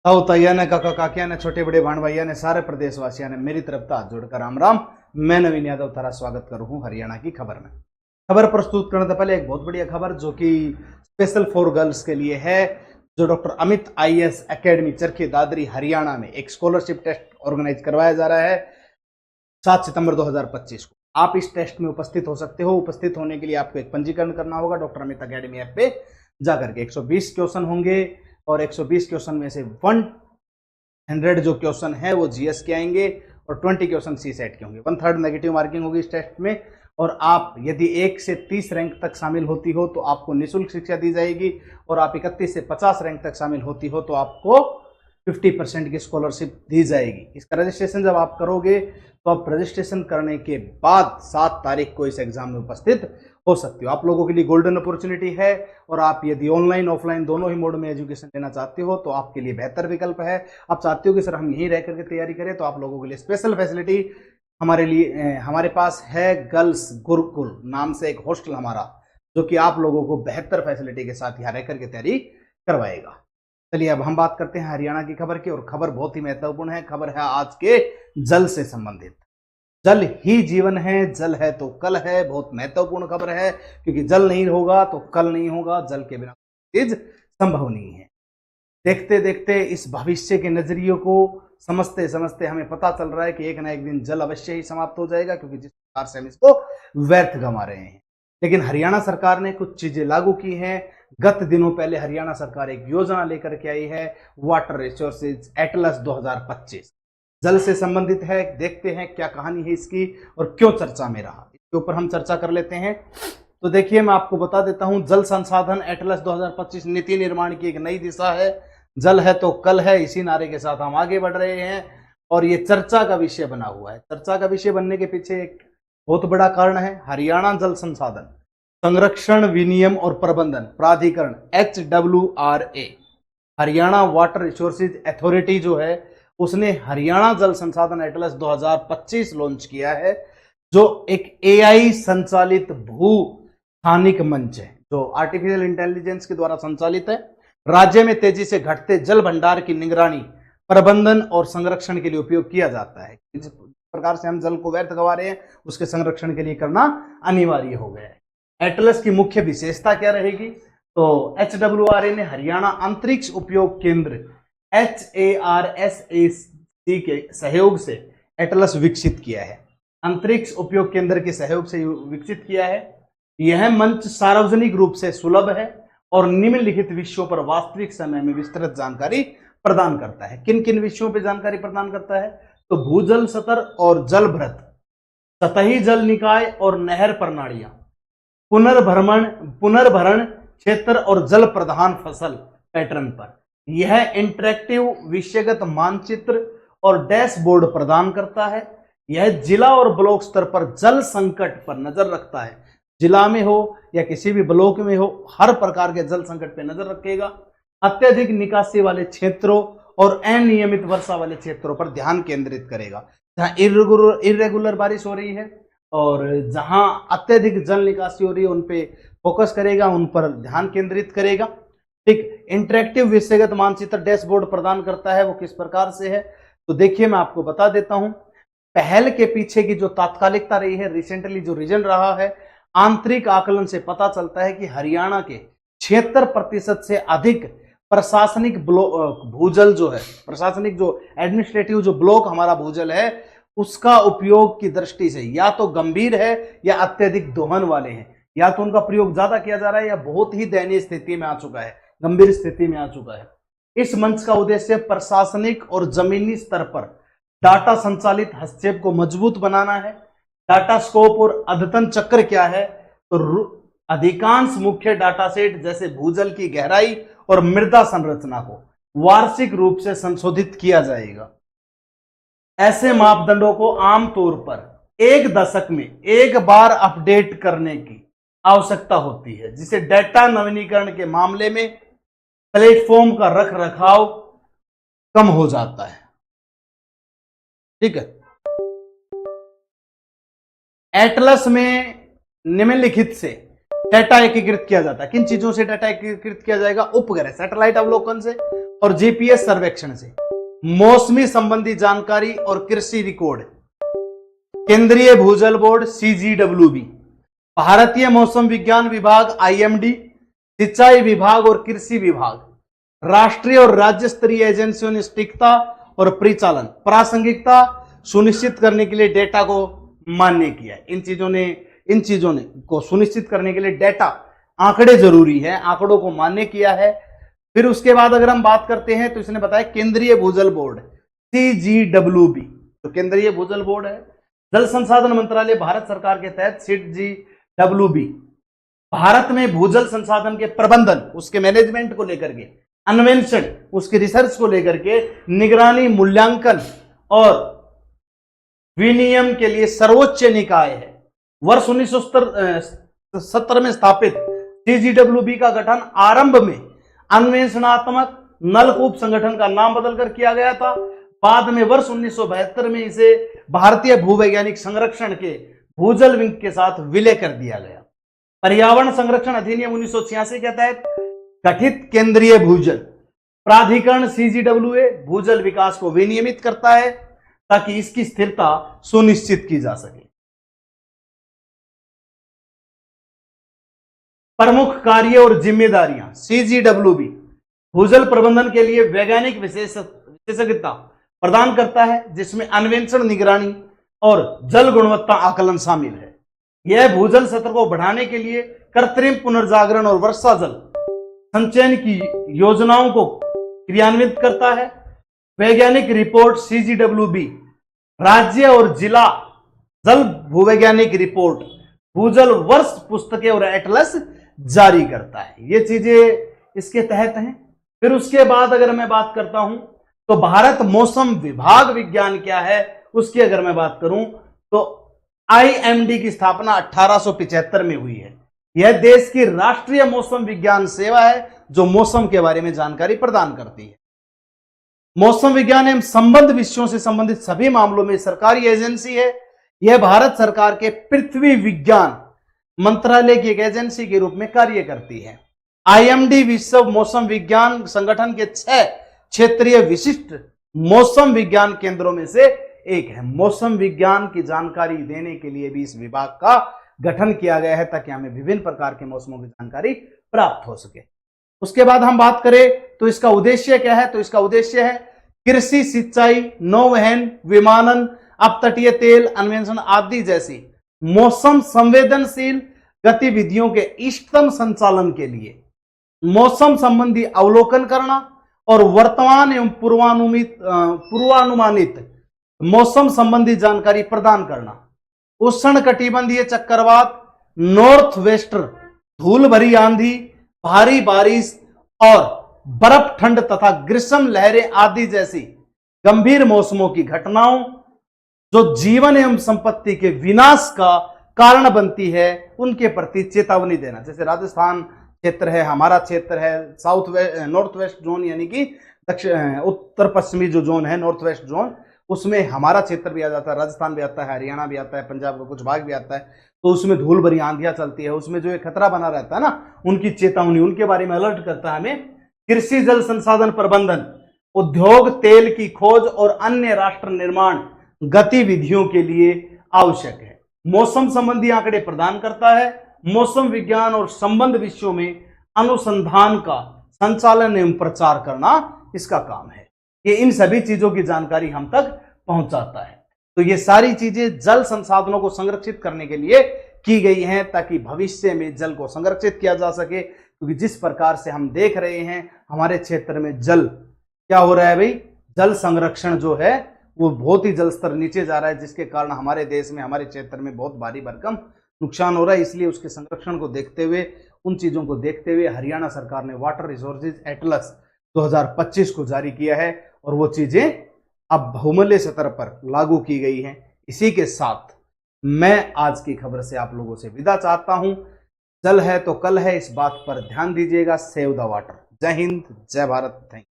ताऊ तैया ने काका काकिया ने छोटे बड़े भाण भैया ने सारे प्रदेशवासियों ने मेरी तरफ से हाथ जोड़कर राम राम। मैं नवीन यादव थारा स्वागत करूं हूं हरियाणा की खबर में। खबर प्रस्तुत करने से पहले एक बहुत बढ़िया खबर जो कि स्पेशल फॉर गर्ल्स के लिए है। जो doctor Amit IAS academy Charkhi Dadri Haryana में एक स्कॉलरशिप टेस्ट ऑर्गेनाइज करवाया जा रहा है 7 सितंबर 2025 को। आप इस टेस्ट में उपस्थित हो सकते हो। उपस्थित होने के लिए आपको एक पंजीकरण करना होगा डॉक्टर अमित अकेडमी ऐप पे जाकर के। 120 क्वेश्चन होंगे और 120 क्वेश्चन में से 100 जो क्वेश्चन है वो जीएस के आएंगे और 20 क्वेश्चन सी सेट के होंगे। 1/3 नेगेटिव मार्किंग होगी इस टेस्ट में। और आप यदि 1 से 30 रैंक तक शामिल होती हो तो आपको निःशुल्क शिक्षा दी जाएगी और आप 31 से 50 रैंक तक शामिल होती हो तो आपको 50% की स्कॉलरशिप दी जाएगी। इसका रजिस्ट्रेशन जब आप करोगे तो आप रजिस्ट्रेशन करने के बाद 7 तारीख को इस एग्जाम में उपस्थित हो सकते हो। आप लोगों के लिए गोल्डन अपॉर्चुनिटी है और आप यदि ऑनलाइन ऑफलाइन दोनों ही मोड में एजुकेशन लेना चाहते हो तो आपके लिए बेहतर विकल्प है। आप चाहते हो कि सर हम यहीं रह करके तैयारी करें तो आप लोगों के लिए स्पेशल फैसिलिटी हमारे पास है। गर्ल्स गुरुकुल नाम से एक हॉस्टल हमारा जो कि आप लोगों को बेहतर फैसिलिटी के साथ यहाँ रह करके तैयारी करवाएगा। चलिए अब हम बात करते हैं हरियाणा की खबर की और खबर बहुत ही महत्वपूर्ण है। खबर है आज के जल से संबंधित। जल ही जीवन है, जल है तो कल है। बहुत महत्वपूर्ण खबर है क्योंकि जल नहीं होगा तो कल नहीं होगा। जल के बिना चीज संभव नहीं है। देखते देखते इस भविष्य के नजरिए को समझते समझते हमें पता चल रहा है कि एक ना एक दिन जल अवश्य ही समाप्त हो जाएगा क्योंकि जिस प्रकार से हम इसको व्यर्थ गंवा रहे हैं। लेकिन हरियाणा सरकार ने कुछ चीजें लागू की हैं। गत दिनों पहले हरियाणा सरकार एक योजना लेकर के आई है वाटर रिसोर्सेज एटलस 2025। जल से संबंधित है। देखते हैं क्या कहानी है इसकी और क्यों चर्चा में रहा। इसके ऊपर हम चर्चा कर लेते हैं। तो देखिए मैं आपको बता देता हूं जल संसाधन एटलस 2025 नीति निर्माण की एक नई दिशा है। जल है तो कल है, इसी नारे के साथ हम आगे बढ़ रहे हैं और ये चर्चा का विषय बना हुआ है। चर्चा का विषय बनने के पीछे एक बहुत बड़ा कारण है। हरियाणा जल संसाधन संरक्षण विनियम और प्रबंधन प्राधिकरण HWRA Haryana water resources authority जो है उसने हरियाणा जल संसाधन एटलस 2025 लॉन्च किया है जो एक AI संचालित भू स्थानिक मंच है जो आर्टिफिशियल इंटेलिजेंस के द्वारा संचालित है। राज्य में तेजी से घटते जल भंडार की निगरानी प्रबंधन और संरक्षण के लिए उपयोग किया जाता है। जिस प्रकार से हम जल को व्यर्थ गंवा रहे हैं उसके संरक्षण के लिए करना अनिवार्य हो गया है। एटलस की मुख्य विशेषता क्या रहेगी तो HWRA ने हरियाणा अंतरिक्ष उपयोग केंद्र HARSAC के सहयोग से एटलस विकसित किया है। अंतरिक्ष उपयोग केंद्र के सहयोग से विकसित किया है। यह मंच सार्वजनिक रूप से सुलभ है और निम्नलिखित विषयों पर वास्तविक समय में विस्तृत जानकारी प्रदान करता है। किन किन विषयों पर जानकारी प्रदान करता है तो भूजल स्तर और जल भ्रत, सतही जल निकाय और नहर प्रणालियां, पुनर्भरण क्षेत्र और जल प्रधान फसल पैटर्न पर। यह इंटरेक्टिव विषयगत मानचित्र और डैशबोर्ड प्रदान करता है। यह जिला और ब्लॉक स्तर पर जल संकट पर नजर रखता है। जिला में हो या किसी भी ब्लॉक में हो हर प्रकार के जल संकट पर नजर रखेगा। अत्यधिक निकासी वाले क्षेत्रों और अनियमित वर्षा वाले क्षेत्रों पर ध्यान केंद्रित करेगा। जहां इरेगुलर बारिश हो रही है और जहां अत्यधिक जल निकासी हो रही है उन पे फोकस करेगा, उन पर ध्यान केंद्रित करेगा। ठीक, इंटरेक्टिव विषयगत मानचित्र डैशबोर्ड प्रदान करता है। वो किस प्रकार से है तो देखिए मैं आपको बता देता हूं। पहल के पीछे की जो तात्कालिकता रही है, रिसेंटली जो रीजन रहा है, आंतरिक आकलन से पता चलता है कि हरियाणा के 76% से अधिक प्रशासनिक भूजल जो है, प्रशासनिक जो एडमिनिस्ट्रेटिव जो ब्लॉक हमारा भूजल है उसका उपयोग की दृष्टि से या तो गंभीर है या अत्यधिक दोहन वाले हैं। या तो उनका प्रयोग ज्यादा किया जा रहा है या बहुत ही दयनीय स्थिति में आ चुका है, गंभीर स्थिति में आ चुका है। इस मंच का उद्देश्य प्रशासनिक और जमीनी स्तर पर डाटा संचालित हस्तक्षेप को मजबूत बनाना है। डाटा स्कोप और अद्यतन चक्र क्या है तो अधिकांश मुख्य डाटा सेट जैसे भूजल की गहराई और मृदा संरचना को वार्षिक रूप से संशोधित किया जाएगा। ऐसे मापदंडों को आमतौर पर एक दशक में एक बार अपडेट करने की आवश्यकता होती है, जिसे डेटा नवीनीकरण के मामले में प्लेटफॉर्म का रख रखाव कम हो जाता है। ठीक है, एटलस में निम्नलिखित से डेटा एकीकृत किया जाता है। किन चीजों से डेटा एकीकृत किया जाएगा? उपग्रह सैटेलाइट अवलोकन से, और जीपीएस सर्वेक्षण से मौसमी संबंधी जानकारी और कृषि रिकॉर्ड, केंद्रीय भूजल बोर्ड सीजीडब्ल्यूबी, भारतीय मौसम विज्ञान विभाग आईएमडी, सिंचाई विभाग और कृषि विभाग, राष्ट्रीय और राज्य स्तरीय एजेंसियों ने सटीकता और परिचालन प्रासंगिकता सुनिश्चित करने के लिए डेटा को मान्य किया है। इन चीजों ने को सुनिश्चित करने के लिए डेटा, आंकड़े जरूरी है, आंकड़ों को मान्य किया है। फिर उसके बाद अगर हम बात करते हैं तो इसने बताया केंद्रीय भूजल बोर्ड सीजीडब्ल्यूबी, तो केंद्रीय भूजल बोर्ड है। जल संसाधन मंत्रालय भारत सरकार के तहत सीजीडब्ल्यूबी भारत में भूजल संसाधन के प्रबंधन, उसके मैनेजमेंट को लेकर के, अन्वेषण, उसकी रिसर्च को लेकर के, निगरानी, मूल्यांकन और विनियमन के लिए सर्वोच्च निकाय है। वर्ष 1970 में स्थापित सीजीडब्ल्यूबी का गठन आरंभ में अन्वेषणात्मक नलकूप संगठन का नाम बदलकर किया गया था। बाद में वर्ष 1972 में इसे भारतीय भूवैज्ञानिक संरक्षण के भूजल विंग के साथ विलय कर दिया गया। पर्यावरण संरक्षण अधिनियम 1986 के तहत गठित केंद्रीय भूजल प्राधिकरण सीजीडब्ल्यूए भूजल विकास को विनियमित करता है ताकि इसकी स्थिरता सुनिश्चित की जा सके। प्रमुख कार्य और जिम्मेदारियां, सीजीडब्ल्यूबी भूजल प्रबंधन के लिए वैज्ञानिक विशेषज्ञता प्रदान करता है जिसमें अन्वेषण, निगरानी और जल गुणवत्ता आकलन शामिल है। यह भूजल सतह को बढ़ाने के लिए कृत्रिम पुनर्जागरण और वर्षा जल संचयन की योजनाओं को क्रियान्वित करता है। वैज्ञानिक रिपोर्ट सीजीडब्ल्यूबी राज्य और जिला जल भूवैज्ञानिक रिपोर्ट, भूजल वर्ष पुस्तकें और एटलस जारी करता है। ये चीजें इसके तहत हैं। फिर उसके बाद अगर मैं बात करता हूं तो भारत मौसम विभाग विज्ञान क्या है, उसकी अगर मैं बात करूं तो आईएमडी की स्थापना 1875 में हुई है। यह देश की राष्ट्रीय मौसम विज्ञान सेवा है जो मौसम के बारे में जानकारी प्रदान करती है। मौसम विज्ञान एवं संबद्ध विषयों से संबंधित सभी मामलों में सरकारी एजेंसी है। यह भारत सरकार के पृथ्वी विज्ञान मंत्रालय की एक एजेंसी के रूप में कार्य करती है। आईएमडी विश्व मौसम विज्ञान संगठन के 6 क्षेत्रीय विशिष्ट मौसम विज्ञान केंद्रों में से एक है। मौसम विज्ञान की जानकारी देने के लिए भी इस विभाग का गठन किया गया है ताकि हमें विभिन्न प्रकार के मौसमों की जानकारी प्राप्त हो सके। उसके बाद हम बात करें तो इसका उद्देश्य क्या है, तो इसका उद्देश्य है कृषि, सिंचाई, नौवहन, विमानन, अपतटीय तेल अन्वेषण आदि जैसी मौसम संवेदनशील गतिविधियों के इष्टतम संचालन के लिए मौसम संबंधी अवलोकन करना और वर्तमान एवं पूर्वानुमानित मौसम संबंधी जानकारी प्रदान करना। उष्ण कटिबंधीय चक्रवात, नॉर्थ वेस्टर, धूल भरी आंधी, भारी बारिश और बर्फ, ठंड तथा ग्रीष्म लहरें आदि जैसी गंभीर मौसमों की घटनाओं जो जीवन एवं संपत्ति के विनाश का कारण बनती है उनके प्रति चेतावनी देना। जैसे राजस्थान क्षेत्र है, हमारा क्षेत्र है, नॉर्थ वेस्ट जोन यानी कि दक्षिण उत्तर पश्चिमी जो जोन है नॉर्थ वेस्ट जोन, उसमें हमारा क्षेत्र भी आ जाता है, राजस्थान भी आता है, हरियाणा भी आता है, पंजाब का कुछ भाग भी आता है। तो उसमें धूल भरी आंधियां चलती है, उसमें जो एक खतरा बना रहता है ना, उनकी चेतावनी, उनके बारे में अलर्ट करता है हमें। कृषि जल संसाधन प्रबंधन, उद्योग, तेल की खोज और अन्य राष्ट्र निर्माण गतिविधियों के लिए आवश्यक है। मौसम संबंधी आंकड़े प्रदान करता है। मौसम विज्ञान और संबंध विषयों में अनुसंधान का संचालन एवं प्रचार करना इसका काम है। ये इन सभी चीजों की जानकारी हम तक पहुंचाता है। तो ये सारी चीजें जल संसाधनों को संरक्षित करने के लिए की गई हैं ताकि भविष्य में जल को संरक्षित किया जा सके। क्योंकि जिस प्रकार से हम देख रहे हैं हमारे क्षेत्र में जल क्या हो रहा है भाई, जल संरक्षण जो है वो बहुत ही जल स्तर नीचे जा रहा है, जिसके कारण हमारे देश में, हमारे क्षेत्र में बहुत भारी भरकम नुकसान हो रहा है। इसलिए उसके संरक्षण को देखते हुए, उन चीजों को देखते हुए हरियाणा सरकार ने वाटर रिसोर्सेज एटलस 2025 को जारी किया है और वो चीजें अब बहुमूल्य स्तर पर लागू की गई हैं। इसी के साथ मैं आज की खबर से आप लोगों से विदा चाहता हूं। जल है तो कल है, इस बात पर ध्यान दीजिएगा। Save the water. जय हिंद, जय भारत। Thank you.